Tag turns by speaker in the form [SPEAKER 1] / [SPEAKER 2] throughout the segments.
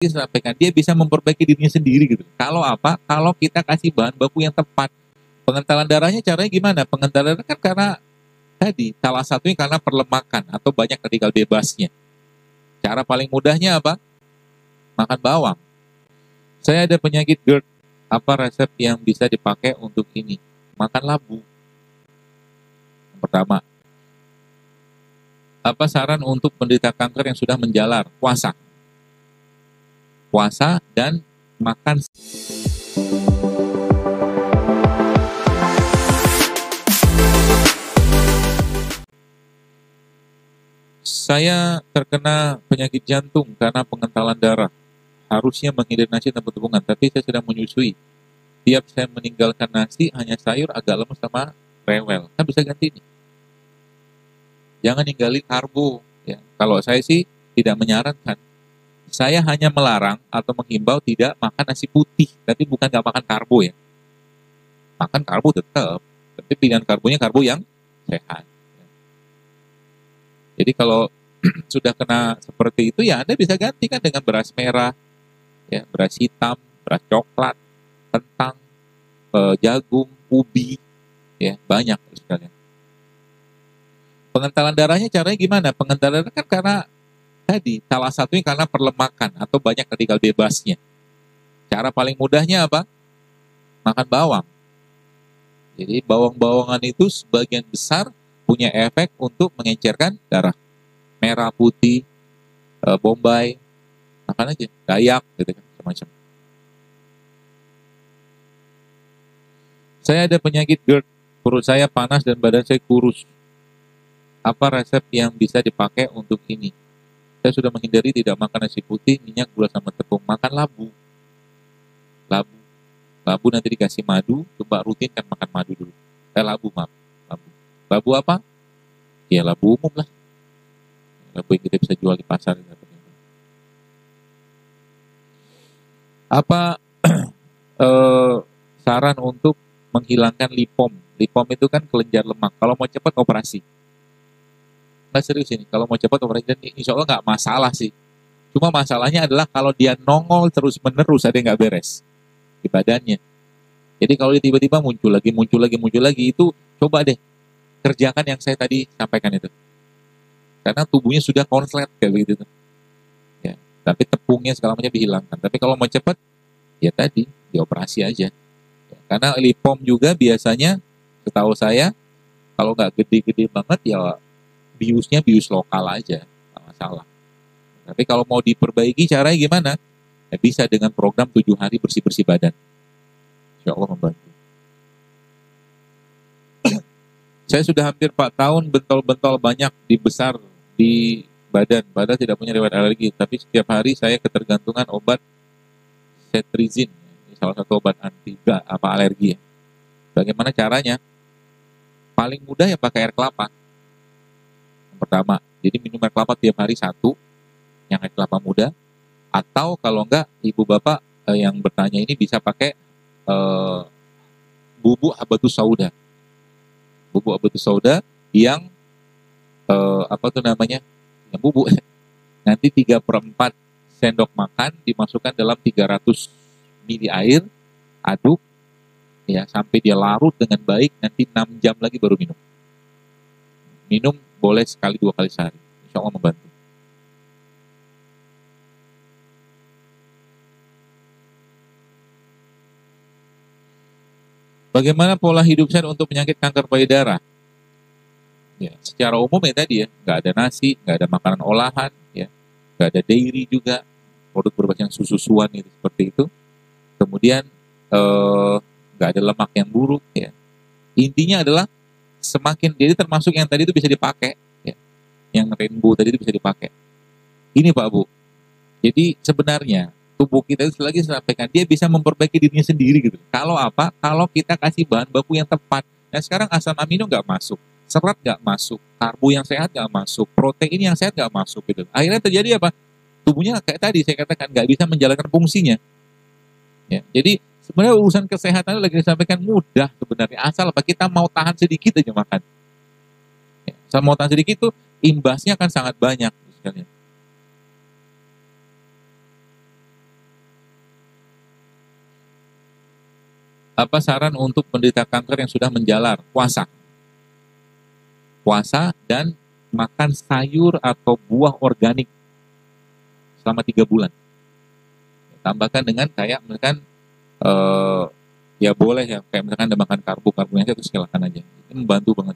[SPEAKER 1] sampaikan, dia bisa memperbaiki dirinya sendiri gitu. Kalau apa? Kalau kita kasih bahan baku yang tepat. Pengentalan darahnya caranya gimana? Pengentalan darah kan karena tadi, salah satunya karena perlemakan atau banyak radikal bebasnya. Cara paling mudahnya apa? Makan bawang. Saya ada penyakit GERD. Apa resep yang bisa dipakai untuk ini? Makan labu. Yang pertama. Apa saran untuk penderita kanker yang sudah menjalar? Puasa. Puasa dan makan. Saya terkena penyakit jantung karena pengentalan darah. Harusnya menghindari nasi dan tepung-tepungan, tapi saya sedang menyusui. Tiap saya meninggalkan nasi, hanya sayur, agak lemes sama rewel. Kan bisa ganti nih. Jangan ninggalin karbo. Ya. Kalau saya sih tidak menyarankan. Saya hanya melarang atau menghimbau tidak makan nasi putih, tapi bukan nggak makan karbo ya. Makan karbo tetap, tapi pilihan karbonya karbo yang sehat. Jadi kalau sudah kena seperti itu ya Anda bisa ganti kan dengan beras merah, ya, beras hitam, beras coklat, kentang, jagung, ubi, ya banyak sekalian. Pengentalan darahnya caranya gimana? Pengentalan darah kan karena tadi, salah satunya karena perlemakan atau banyak radikal bebasnya. Cara paling mudahnya apa? Makan bawang. Jadi bawang-bawangan itu sebagian besar punya efek untuk mengencerkan darah. Merah, putih, bombay, makan aja, dayak, gitu kan, macam-macam. Saya ada penyakit GERD, perut saya panas dan badan saya kurus. Apa resep yang bisa dipakai untuk ini? Saya sudah menghindari tidak makan nasi putih, minyak, gula, sama tepung. Makan labu. Labu. Labu nanti dikasih madu, coba rutin kan makan madu dulu. Labu, maaf. Labu. Labu apa? Ya labu umum lah. Labu yang kita bisa jual di pasar. Apa saran untuk menghilangkan lipom? Lipom itu kan kelenjar lemak. Kalau mau cepat operasi. Nggak serius ini. Kalau mau cepat operasi, dan insya Allah nggak masalah sih. Cuma masalahnya adalah kalau dia nongol terus-menerus ada yang nggak beres di badannya. Jadi kalau dia tiba-tiba muncul lagi, itu coba deh kerjakan yang saya tadi sampaikan itu. Karena tubuhnya sudah konslet kayak begitu. Ya, tapi tepungnya segala macam dihilangkan. Tapi kalau mau cepat, ya tadi dioperasi aja. Ya, karena lipom juga biasanya, setahu saya, kalau nggak gede-gede banget ya biusnya bius lokal aja, nggak masalah. Tapi kalau mau diperbaiki caranya gimana? Ya bisa dengan program 7 hari bersih-bersih badan. Insya Allah membantu. Saya sudah hampir 4 tahun bentol-bentol banyak besar di badan. Badan tidak punya riwayat alergi, tapi setiap hari saya ketergantungan obat cetirizine. Ini salah satu obat anti alergi ya. Bagaimana caranya? Paling mudah ya pakai air kelapa. Yang pertama, jadi minum air kelapa tiap hari 1, yang air kelapa muda. Atau kalau enggak, ibu bapak yang bertanya ini bisa pakai bubuk habatus sauda. Bubuk habatus sauda yang apa tuh namanya? Yang bubuk. Nanti 3/4 sendok makan dimasukkan dalam 300 ml air, aduk ya sampai dia larut dengan baik, nanti 6 jam lagi baru minum. Minum boleh sekali 2 kali sehari. Insya Allah membantu. Bagaimana pola hidup sehat untuk penyakit kanker payudara? Ya, secara umum ya tadi ya, nggak ada nasi, nggak ada makanan olahan, ya, nggak ada dairy juga, produk berbasis yang susu-susuan itu seperti itu. Kemudian nggak ada lemak yang buruk, ya. Intinya adalah semakin jadi termasuk yang tadi itu bisa dipakai, ya. Yang rainbow tadi itu bisa dipakai. Ini Pak Bu. Jadi sebenarnya tubuh kita itu lagi sampaikan dia bisa memperbaiki dirinya sendiri gitu. Kalau apa? Kalau kita kasih bahan baku yang tepat. Nah sekarang asam amino nggak masuk, serat nggak masuk, karbo yang sehat nggak masuk, protein yang sehat nggak masuk gitu. Akhirnya terjadi apa? Tubuhnya kayak tadi saya katakan nggak bisa menjalankan fungsinya. Ya, jadi sebenarnya urusan kesehatan lagi disampaikan mudah sebenarnya, asal apa kita mau tahan sedikit aja makan. Ya, asal mau tahan sedikit tuh imbasnya akan sangat banyak sekalian. Apa saran untuk penderita kanker yang sudah menjalar? Puasa. Puasa dan makan sayur atau buah organik selama 3 bulan. Tambahkan dengan kayak misalkan eh, ya boleh ya kayak misalkan ada makan karbohidrat itu silakan aja. Itu membantu banget.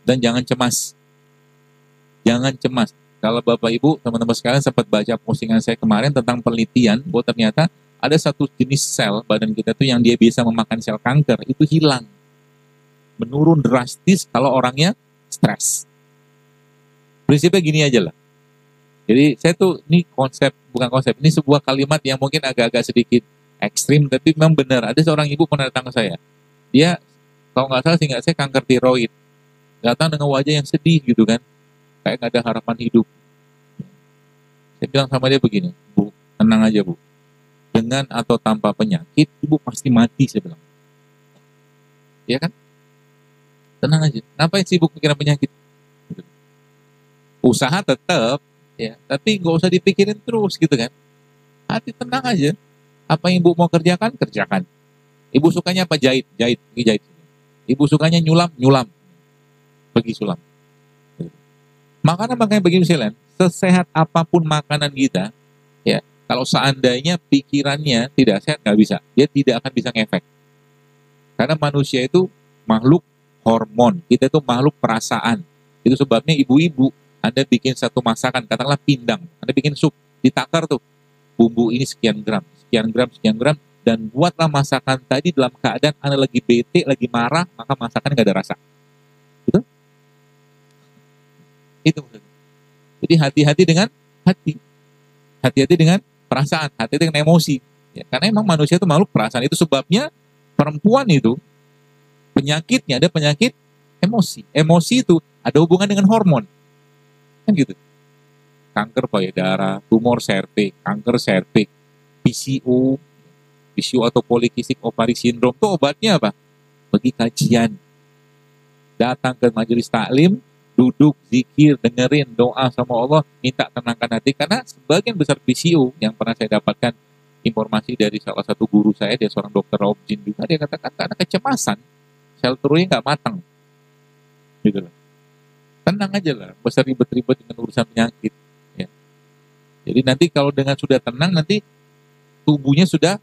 [SPEAKER 1] Dan jangan cemas. Jangan cemas. Kalau Bapak Ibu, teman-teman sekalian sempat baca postingan saya kemarin tentang penelitian bahwa ternyata ada satu jenis sel badan kita tuh yang dia bisa memakan sel kanker itu hilang. Menurun drastis kalau orangnya stres. Prinsipnya gini aja lah. Jadi saya tuh ini bukan konsep, ini sebuah kalimat yang mungkin agak-agak sedikit ekstrim, tapi memang benar. Ada seorang ibu pernah datang ke saya. Dia, kalau nggak salah seingat saya kanker tiroid. Datang dengan wajah yang sedih gitu kan. Kayak nggak ada harapan hidup. Saya bilang sama dia begini, Bu, tenang aja Bu. Dengan atau tanpa penyakit, Ibu pasti mati, saya bilang. Iya kan? Tenang aja. Kenapa sih Ibu pikiran penyakit? Usaha tetap, ya, tapi nggak usah dipikirin terus gitu kan. Hati tenang aja. Apa yang Ibu mau kerjakan, kerjakan. Ibu sukanya apa? Jahit, jahit, pergi jahit. Ibu sukanya nyulam, nyulam. Pergi sulam. Makanan begini misalnya, sesehat apapun makanan kita, ya, kalau seandainya pikirannya tidak sehat, nggak bisa. Dia tidak akan bisa ngefek. Karena manusia itu makhluk hormon, kita itu makhluk perasaan. Itu sebabnya ibu-ibu, Anda bikin satu masakan, katakanlah pindang, Anda bikin sup, ditakar tuh, bumbu ini sekian gram, sekian gram, sekian gram, dan buatlah masakan tadi dalam keadaan Anda lagi bete, lagi marah, maka masakannya nggak ada rasa. Betul? Itu. Jadi hati-hati dengan hati. Hati-hati dengan perasaan, hati-hati dengan emosi. Ya, karena emang manusia itu makhluk perasaan. Itu sebabnya perempuan itu penyakitnya ada penyakit emosi. Emosi itu ada hubungan dengan hormon. Kan gitu. Kanker payudara, tumor serviks, kanker serviks, PCO atau polikistik ovary syndrome. Itu obatnya apa? Bagi kajian. Datang ke majelis taklim, duduk, zikir, dengerin doa sama Allah, minta tenangkan hati. Karena sebagian besar PCO yang pernah saya dapatkan informasi dari salah satu guru saya, dia seorang dokter objin juga, dia katakan karena kecemasan, sel telurnya nggak matang. Gitu loh. Tenang aja lah, besar ribet-ribet dengan urusan penyakit. Ya. Jadi nanti kalau dengan sudah tenang, nanti tubuhnya sudah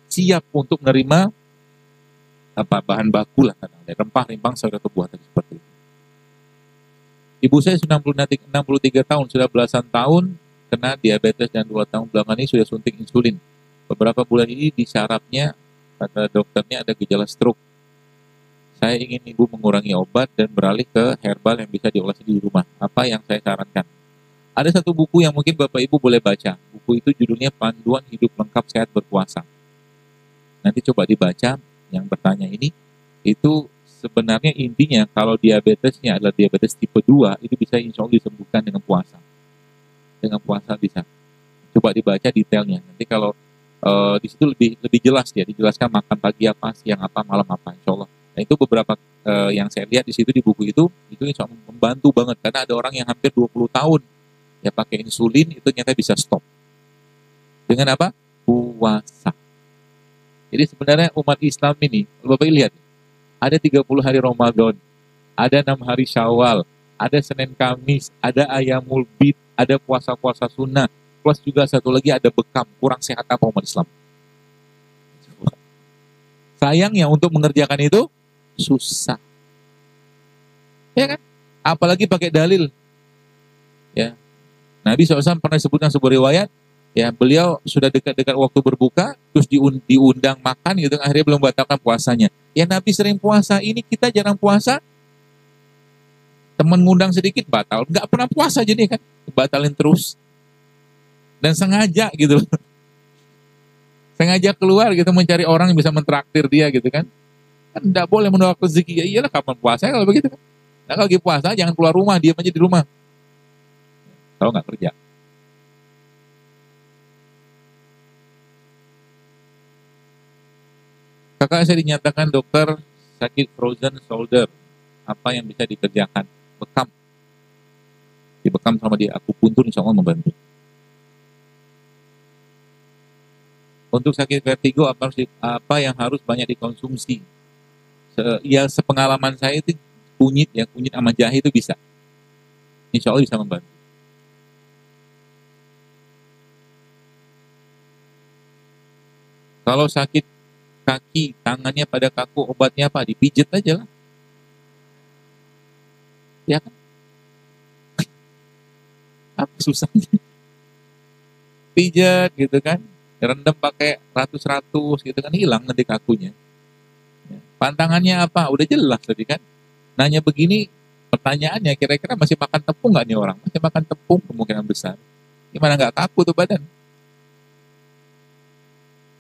[SPEAKER 1] siap untuk menerima bahan baku lah, rempah, rimpang, sayur atau buah tadi seperti itu. Ibu saya 63 tahun, sudah belasan tahun kena diabetes dan 2 tahun belakangan ini sudah suntik insulin. Beberapa bulan ini di syarafnya, kata dokternya ada gejala stroke. Saya ingin ibu mengurangi obat dan beralih ke herbal yang bisa diolah di rumah. Apa yang saya sarankan? Ada satu buku yang mungkin Bapak Ibu boleh baca. Buku itu judulnya Panduan Hidup Lengkap Sehat Berpuasa. Nanti coba dibaca, yang bertanya ini, itu sebenarnya intinya kalau diabetesnya adalah diabetes tipe 2, itu bisa insya Allah disembuhkan dengan puasa. Dengan puasa bisa. Coba dibaca detailnya. Nanti kalau di situ lebih jelas ya, dijelaskan makan pagi apa, siang apa, malam apa, insya Allah. Nah itu beberapa yang saya lihat di situ di buku itu insya Allah membantu banget. Karena ada orang yang hampir 20 tahun ya pakai insulin, itu ternyata bisa stop. Dengan apa? Puasa. Jadi sebenarnya umat Islam ini, Bapak lihat, ada 30 hari Ramadan, ada 6 hari Syawal, ada Senin Kamis, ada Ayamul Bid, ada puasa-puasa sunnah, plus juga satu lagi ada bekam. Kurang sehat apa umat Islam? Sayangnya untuk mengerjakan itu susah. Ya kan? Apalagi pakai dalil. Ya. Nabi SAW pernah sebutkan sebuah riwayat, ya beliau sudah dekat-dekat waktu berbuka, terus diundang makan gitu, akhirnya belum batalkan puasanya. Ya Nabi sering puasa, ini kita jarang puasa, teman ngundang sedikit batal, nggak pernah puasa jadi kan, batalin terus. Dan sengaja gitu, sengaja keluar gitu mencari orang yang bisa mentraktir dia gitu kan. Kan nggak boleh menolak rezeki, ya iyalah kapan puasa kalau begitu kan. Nah kalau lagi puasa jangan keluar rumah, diam aja di rumah. Kalau nggak kerja. Kakak saya dinyatakan dokter sakit frozen shoulder. Apa yang bisa dikerjakan? Bekam. Dibekam sama dia akupuntur insya Allah membantu. Untuk sakit vertigo apa yang harus banyak dikonsumsi? Ya sepengalaman saya itu kunyit sama jahe itu bisa. Insya Allah bisa membantu. Kalau sakit kaki, tangannya pada kaku, obatnya apa? Dipijit aja lah. Ya kan? Apa susahnya? Pijat gitu kan. Rendam pakai ratus-ratus gitu kan, hilang nanti kakunya. Ya. Pantangannya apa? Udah jelas tadi kan. Nanya begini, pertanyaannya kira-kira masih makan tepung nggak nih orang? Masih makan tepung kemungkinan besar. Gimana nggak kaku tuh badan?